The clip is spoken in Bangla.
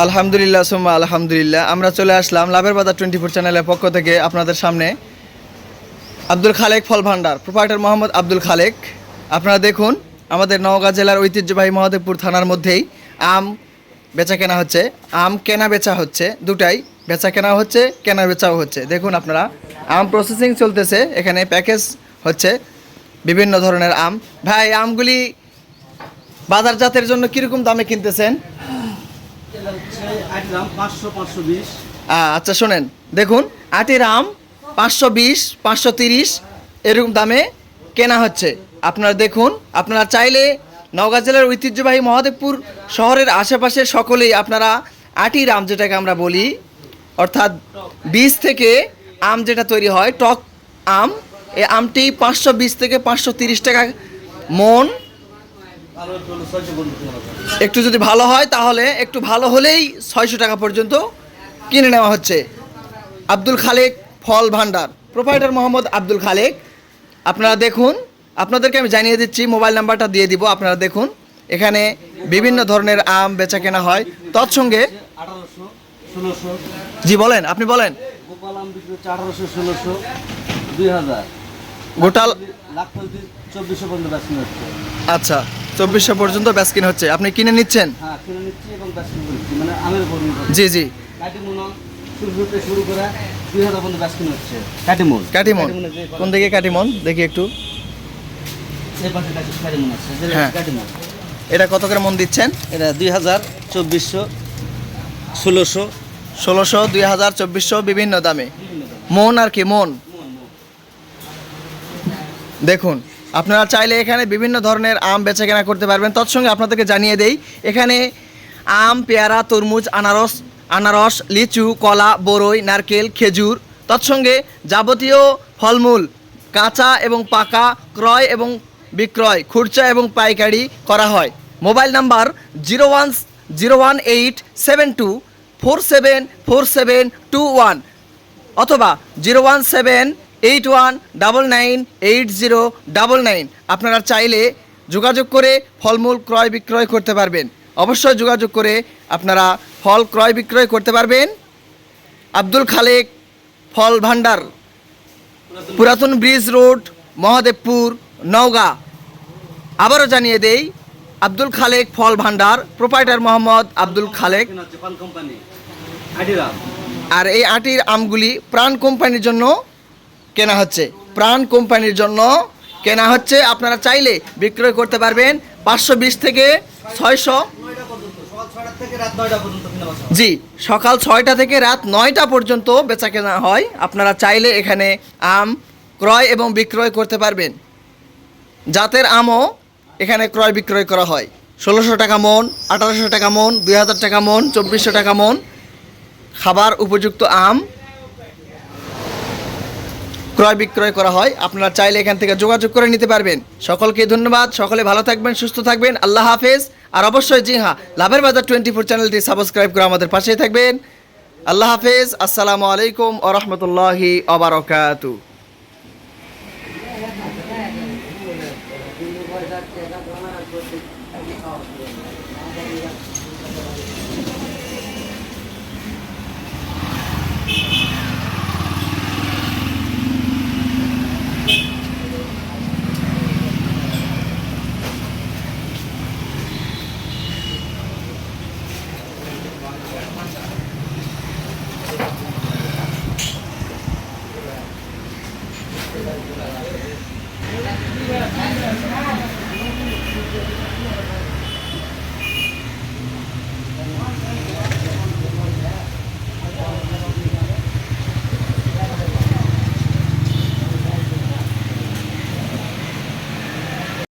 আলহামদুলিল্লাহ সুম্মা আলহামদুলিল্লাহ। আমরা চলে আসলাম লাভের বাজার 24 চ্যানেলের পক্ষ থেকে আপনাদের সামনে আব্দুল খালেক ফল ভান্ডার, প্রোপাইটার মোহাম্মদ আব্দুল খালেক। আপনারা দেখুন, আমাদের নওগাঁ জেলার ঐতিহ্যবাহী মহাদেবপুর থানার মধ্যেই আম বেচা কেনা হচ্ছে, আম কেনা বেচা হচ্ছে, দুটাই বেচা কেনা হচ্ছে, কেনা বেচাও হচ্ছে। দেখুন আপনারা, আম প্রসেসিং চলতেছে, এখানে প্যাকেজ হচ্ছে বিভিন্ন ধরনের আম। ভাই, আমগুলি বাজারজাতের জন্য কীরকম দামে কিনতেছেন? আচ্ছা শোনেন, দেখুন আটির আম 520, 530 এরকম দামে কেনা হচ্ছে। আপনারা দেখুন, আপনারা চাইলে নওগাঁ জেলার ঐতিহ্যবাহী মহাদেবপুর শহরের আশেপাশে সকলেই আপনারা আটির আম, যেটাকে আমরা বলি, অর্থাৎ বীজ থেকে আম যেটা তৈরি হয়, টক আম, এই আমটি 520 থেকে 530 টাকা মন। একটু যদি ভালো হয়, তাহলে একটু ভালো হলেই 600 টাকা পর্যন্ত কিনে নেওয়া হচ্ছে। আব্দুল খালেক ফল ভান্ডার, প্রোপাইটার মোহাম্মদ আব্দুল খালেক। আপনারা দেখুন, আপনাদেরকে আমি জানিয়ে দিচ্ছি, মোবাইল নাম্বারটা দিয়ে দিব। আপনারা দেখুন, এখানে বিভিন্ন ধরনের আম বেচা কেনা হয়। তৎসঙ্গে 1800, 1600। জি বলেন, আপনি বলেন। গোপাল আম বিক্রি 1800, 1600, 2000। গোটাল 2400 পর্যন্ত বেচকিন হচ্ছে। আচ্ছা, 2400 পর্যন্ত বেচকিন হচ্ছে। আপনি কিনে নিচ্ছেন? হ্যাঁ, কিনে নিচ্ছি এবং বেচকিন করছি, মানে আমের উপর নির্ভর। জি জি। কাটিমন শুরু করে 2000 পর্যন্ত বেচকিন হচ্ছে। কাটিমন কোন দিকে কাটিমন দেখি একটু। এই পাশে কাটিমন আছে, হ্যাঁ। কাটিমন। এটা কত করে মন দিচ্ছেন? এটা 2000, 2400, 1600, 1600, 2000, 2400 বিভিন্ন দামে। মন আর কি, মন। দেখুন, আপনারা চাইলে এখানে বিভিন্ন ধরনের আম বেচা কেনা করতে পারবেন। তৎসঙ্গে আপনাদেরকে জানিয়ে দেই, এখানে আম, পেয়ারা, তরমুজ, আনারস, লিচু, কলা, বরই, নারকেল, খেজুর, তৎসঙ্গে যাবতীয় ফলমূল কাঁচা এবং পাকা ক্রয় এবং বিক্রয়, খুচরা এবং পাইকারি করা হয়। মোবাইল নাম্বার 011872474721 অথবা 01781998099। আপনারা চাইলে যোগাযোগ করে ফলমূল ক্রয় বিক্রয় করতে পারবেন। অবশ্যই যোগাযোগ করে আপনারা ফল ক্রয় বিক্রয় করতে পারবেন। আব্দুল খালেক ফল ভান্ডার, পুরাতন ব্রিজ রোড, মহাদেবপুর, নওগাঁ। আবারও জানিয়ে দেই, আব্দুল খালেক ফল ভান্ডার, প্রোপাইটার মোহাম্মদ আব্দুল খালেক। আর এই আটির আমগুলি প্রাণ কোম্পানির জন্য কেনা হচ্ছে, প্রাণ কোম্পানির জন্য কেনা হচ্ছে। আপনারা চাইলে বিক্রয় করতে পারবেন 520 থেকে 600। জি, সকাল 6টা থেকে রাত 9টা পর্যন্ত বেচা কেনা হয়। আপনারা চাইলে এখানে আম ক্রয় এবং বিক্রয় করতে পারবেন। জাতের আমও এখানে ক্রয় বিক্রয় করা হয়। 1600 টাকা মন, 1800 টাকা মন, 2000 টাকা মন, 2400 টাকা মন খাবার উপযুক্ত আম ক্রয় বিক্রয় করা হয়। আপনারা চাইলে এখান থেকে যোগাযোগ করে নিতে পারবেন। সকলকে ধন্যবাদ, সকলে ভালো থাকবেন, সুস্থ থাকবেন, আল্লাহ হাফেজ। আর অবশ্যই জি হ্যাঁ, লাভের বাজার 24 চ্যানেলটি সাবস্ক্রাইব করে আমাদের পাশেই থাকবেন। আল্লাহ হাফেজ, আসসালামু আলাইকুম ওয়া রাহমাতুল্লাহি ওয়া বারাকাতুহু।